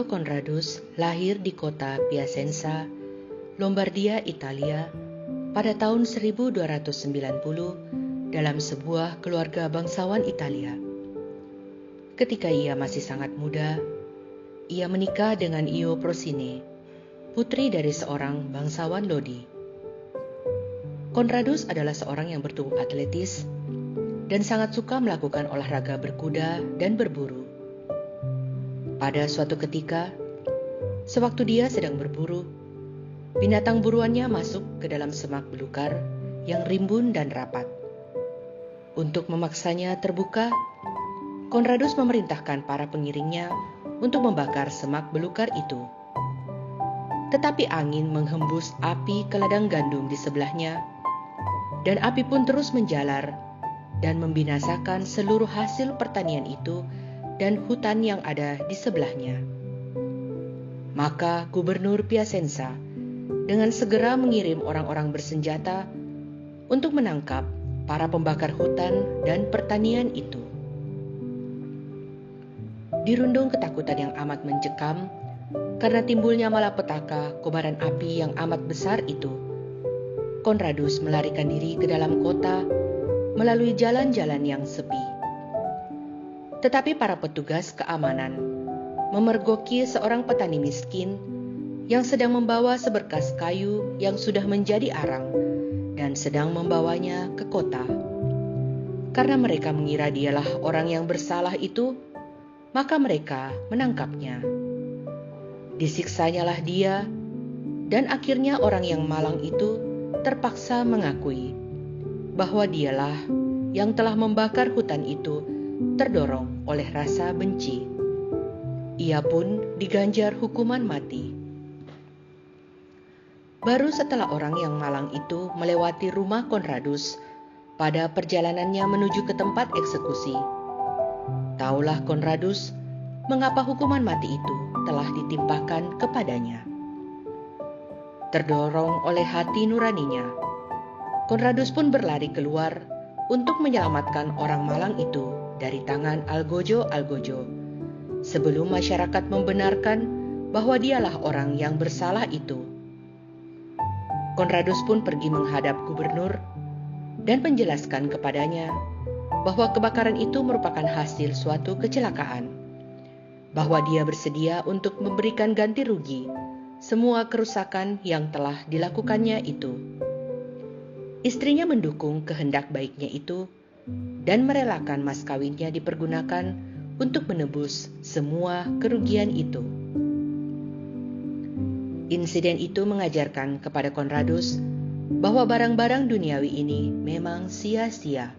Lorenzo Conradus lahir di kota Piacenza, Lombardia, Italia, pada tahun 1290 dalam sebuah keluarga bangsawan Italia. Ketika ia masih sangat muda, ia menikah dengan Io Procine, putri dari seorang bangsawan Lodi. Conradus adalah seorang yang bertubuh atletis dan sangat suka melakukan olahraga berkuda dan berburu. Pada suatu ketika, sewaktu dia sedang berburu, binatang buruannya masuk ke dalam semak belukar yang rimbun dan rapat. Untuk memaksanya terbuka, Conradus memerintahkan para pengiringnya untuk membakar semak belukar itu. Tetapi angin menghembus api ke ladang gandum di sebelahnya, dan api pun terus menjalar dan membinasakan seluruh hasil pertanian itu dan hutan yang ada di sebelahnya. Maka Gubernur Piacenza dengan segera mengirim orang-orang bersenjata untuk menangkap para pembakar hutan dan pertanian itu. Dirundung ketakutan yang amat mencekam karena timbulnya malapetaka kobaran api yang amat besar itu, Conradus melarikan diri ke dalam kota melalui jalan-jalan yang sepi. Tetapi para petugas keamanan memergoki seorang petani miskin yang sedang membawa seberkas kayu yang sudah menjadi arang dan sedang membawanya ke kota. Karena mereka mengira dialah orang yang bersalah itu, maka mereka menangkapnya. Disiksanyalah dia, dan akhirnya orang yang malang itu terpaksa mengakui bahwa dialah yang telah membakar hutan itu terdorong oleh rasa benci. Ia pun diganjar hukuman mati. Baru setelah orang yang malang itu melewati rumah Conradus pada perjalanannya menuju ke tempat eksekusi, taulah Conradus mengapa hukuman mati itu telah ditimpakan kepadanya. Terdorong oleh hati nuraninya, Conradus pun berlari keluar untuk menyelamatkan orang malang itu dari tangan algojo-algojo, sebelum masyarakat membenarkan bahwa dialah orang yang bersalah itu. Conradus pun pergi menghadap gubernur dan menjelaskan kepadanya bahwa kebakaran itu merupakan hasil suatu kecelakaan, bahwa dia bersedia untuk memberikan ganti rugi semua kerusakan yang telah dilakukannya itu. Istrinya mendukung kehendak baiknya itu dan merelakan mas kawinnya dipergunakan untuk menebus semua kerugian itu. Insiden itu mengajarkan kepada Conradus bahwa barang-barang duniawi ini memang sia-sia,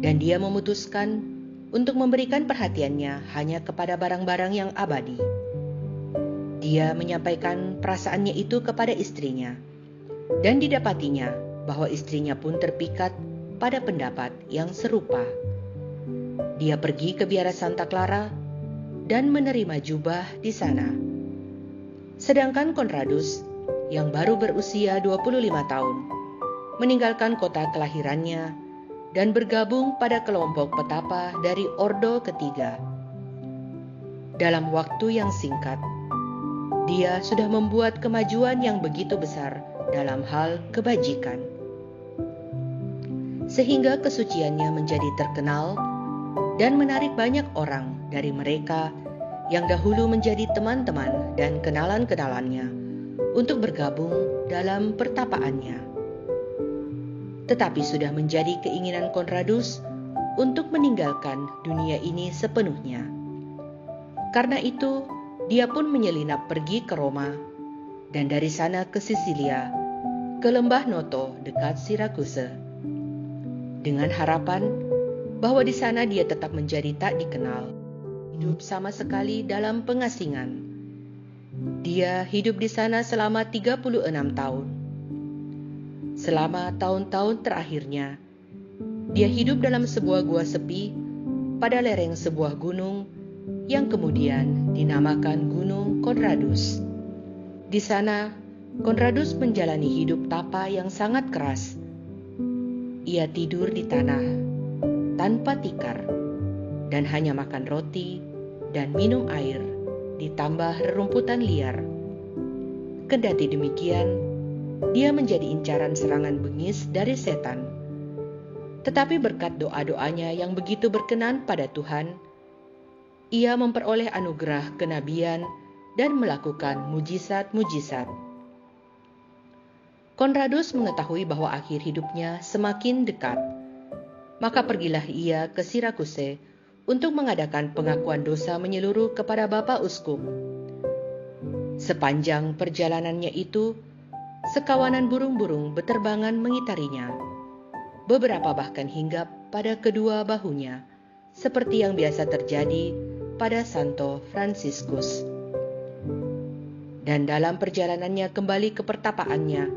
dan dia memutuskan untuk memberikan perhatiannya hanya kepada barang-barang yang abadi. Dia menyampaikan perasaannya itu kepada istrinya, dan didapatinya bahwa istrinya pun terpikat pada pendapat yang serupa. Dia pergi ke biara Santa Clara dan menerima jubah di sana. Sedangkan Conradus, yang baru berusia 25 tahun, meninggalkan kota kelahirannya dan bergabung pada kelompok petapa dari Ordo Ketiga. Dalam waktu yang singkat, dia sudah membuat kemajuan yang begitu besar dalam hal kebajikan, sehingga kesuciannya menjadi terkenal dan menarik banyak orang dari mereka yang dahulu menjadi teman-teman dan kenalan-kenalannya untuk bergabung dalam pertapaannya. Tetapi sudah menjadi keinginan Conradus untuk meninggalkan dunia ini sepenuhnya. Karena itu, dia pun menyelinap pergi ke Roma dan dari sana ke Sisilia, ke lembah Noto dekat Sirakuse, dengan harapan bahwa di sana dia tetap menjadi tak dikenal, hidup sama sekali dalam pengasingan. Dia hidup di sana selama 36 tahun. Selama tahun-tahun terakhirnya, dia hidup dalam sebuah gua sepi pada lereng sebuah gunung yang kemudian dinamakan Gunung Conradus. Di sana, Conradus menjalani hidup tapa yang sangat keras. Ia tidur di tanah tanpa tikar dan hanya makan roti dan minum air ditambah rerumputan liar. Kendati demikian, dia menjadi incaran serangan bengis dari setan. Tetapi berkat doa-doanya yang begitu berkenan pada Tuhan, ia memperoleh anugerah kenabian dan melakukan mujizat-mujizat. Conradus mengetahui bahwa akhir hidupnya semakin dekat. Maka pergilah ia ke Sirakuse untuk mengadakan pengakuan dosa menyeluruh kepada Bapak Uskup. Sepanjang perjalanannya itu, sekawanan burung-burung beterbangan mengitarinya. Beberapa bahkan hinggap pada kedua bahunya, seperti yang biasa terjadi pada Santo Fransiskus. Dan dalam perjalanannya kembali ke pertapaannya,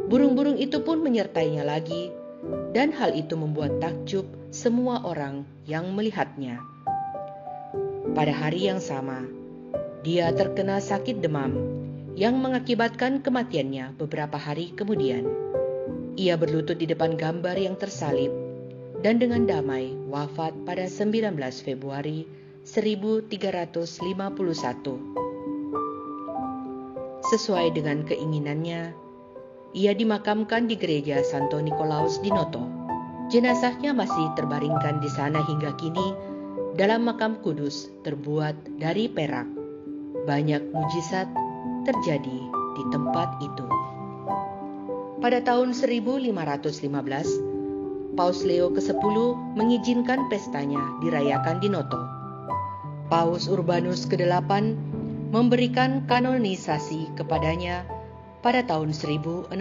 burung-burung itu pun menyertainya lagi, dan hal itu membuat takjub semua orang yang melihatnya. Pada hari yang sama, dia terkena sakit demam yang mengakibatkan kematiannya beberapa hari kemudian. Ia berlutut di depan gambar yang tersalib dan dengan damai wafat pada 19 Februari 1351. Sesuai dengan keinginannya, ia dimakamkan di gereja Santo Nikolaus di Noto. Jenazahnya masih terbaringkan di sana hingga kini dalam makam kudus terbuat dari perak. Banyak mujizat terjadi di tempat itu. Pada tahun 1515, Paus Leo ke-10 mengizinkan pestanya dirayakan di Noto. Paus Urbanus ke-8 memberikan kanonisasi kepadanya pada tahun 1625.